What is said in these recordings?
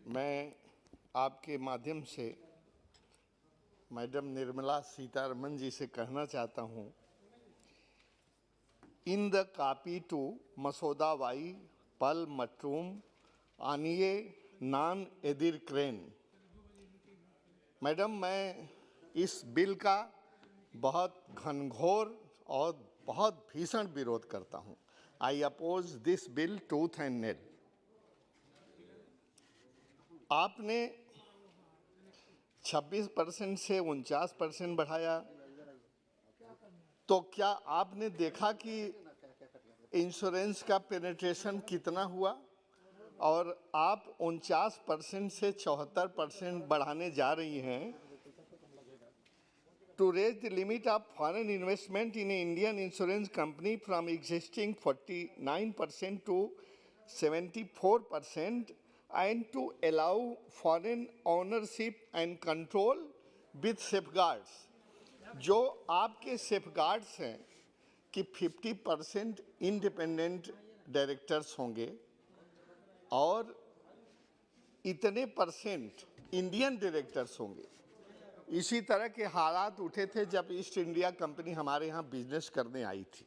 मैं आपके माध्यम से मैडम निर्मला सीतारमण जी से कहना चाहता हूं, इन द कॉपी टू मसौदा वाई पल मटरूम आनिए नान एदिर क्रेन। मैडम, मैं इस बिल का बहुत घनघोर और बहुत भीषण विरोध करता हूं। I oppose this bill tooth and nail. आपने 26% से 49% बढ़ाया, तो क्या आपने देखा कि इंश्योरेंस का पेनिट्रेशन कितना हुआ? और आप 49% से 74% बढ़ाने जा रही हैं to raise the limit of foreign investment in an Indian insurance company from existing 49% to 74% and to allow foreign ownership and control with safeguards। जो आपके safeguards हैं कि 50% इंडिपेंडेंट डायरेक्टर्स होंगे और इतने परसेंट इंडियन डायरेक्टर्स होंगे। इसी तरह के हालात उठे थे जब ईस्ट इंडिया कंपनी हमारे यहाँ बिजनेस करने आई थी,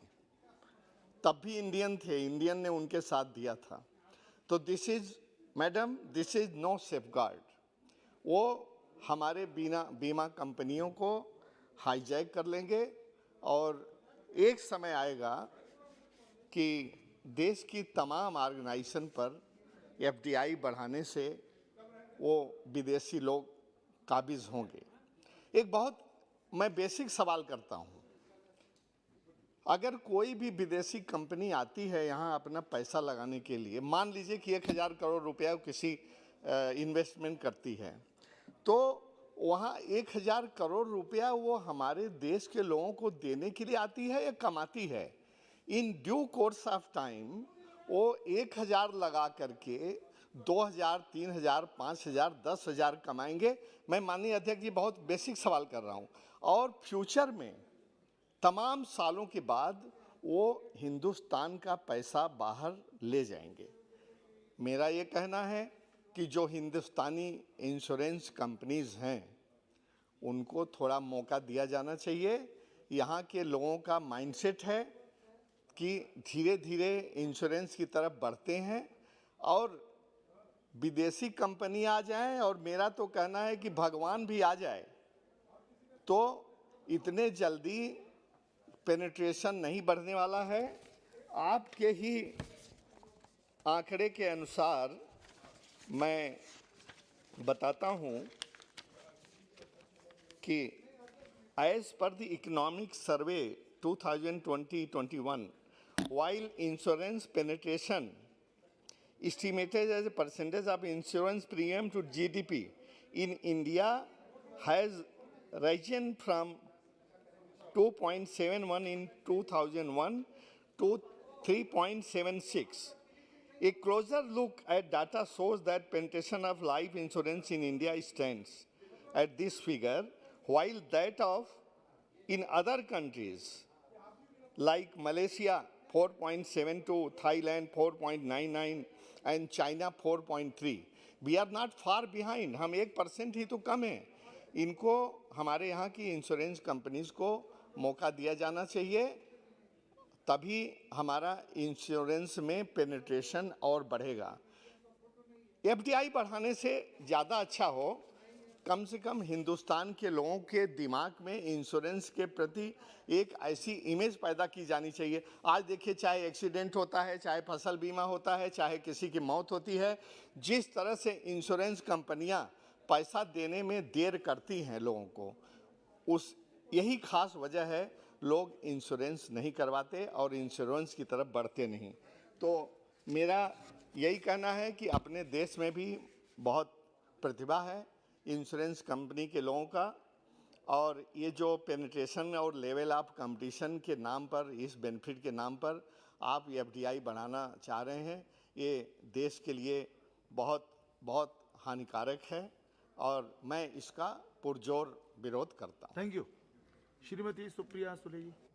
तब भी इंडियन थे, इंडियन ने उनके साथ दिया था। तो this is madam, this is no safeguard. वो हमारे बीमा कंपनियों को हाईजैक कर लेंगे और एक समय आएगा कि देश की तमाम ऑर्गेनाइजेशन पर एफडीआई बढ़ाने से वो विदेशी लोग काबिज होंगे। एक बहुत मैं बेसिक सवाल करता हूं, अगर कोई भी विदेशी कंपनी आती है यहाँ अपना पैसा लगाने के लिए, मान लीजिए कि 1000 करोड़ रुपया किसी इन्वेस्टमेंट करती है, तो वहाँ 1000 करोड़ रुपया वो हमारे देश के लोगों को देने के लिए आती है या कमाती है? In due course of time वो 1000 लगा करके 2000, 3000, 5000, 10,000 कमाएंगे। मैं माननीय अध्यक्ष जी बहुत बेसिक सवाल कर रहा हूं। और फ्यूचर में तमाम सालों के बाद वो हिंदुस्तान का पैसा बाहर ले जाएंगे। मेरा ये कहना है कि जो हिंदुस्तानी इंश्योरेंस कंपनीज हैं उनको थोड़ा मौका दिया जाना चाहिए। यहाँ के लोगों का माइंडसेट है कि धीरे धीरे इंश्योरेंस की तरफ बढ़ते हैं और विदेशी कंपनी आ जाए, और मेरा तो कहना है कि भगवान भी आ जाए तो इतने जल्दी पेनिट्रेशन नहीं बढ़ने वाला है। आपके ही आंकड़े के अनुसार मैं बताता हूं कि as per the economic survey 2020-21, while insurance penetration estimated as a percentage of insurance premium to GDP in India has risen from 2.71 in 2001 to 3.76. A closer look at data shows that penetration of life insurance in India stands at this figure, while that of in other countries like Malaysia 4.72, Thailand 4.99 and China 4.3. We are not far behind. हम 1% ही तो कम है। इनको हमारे यहाँ की insurance companies को मौका दिया जाना चाहिए, तभी हमारा इंश्योरेंस में पेनिट्रेशन और बढ़ेगा। एफडीआई बढ़ाने से ज़्यादा अच्छा हो, कम से कम हिंदुस्तान के लोगों के दिमाग में इंश्योरेंस के प्रति एक ऐसी इमेज पैदा की जानी चाहिए। आज देखिए, चाहे एक्सीडेंट होता है, चाहे फसल बीमा होता है, चाहे किसी की मौत होती है, जिस तरह से इंश्योरेंस कंपनियां पैसा देने में देर करती हैं लोगों को, यही खास वजह है लोग इंश्योरेंस नहीं करवाते और इंश्योरेंस की तरफ बढ़ते नहीं। तो मेरा यही कहना है कि अपने देश में भी बहुत प्रतिभा है इंश्योरेंस कंपनी के लोगों का, और ये जो पेनिट्रेशन और लेवल ऑफ कंपटीशन के नाम पर, इस बेनिफिट के नाम पर आप एफडीआई बढ़ाना चाह रहे हैं, ये देश के लिए बहुत बहुत हानिकारक है और मैं इसका पुरजोर विरोध करता हूँ। Thank you. Shrimati Supriya Sule ji.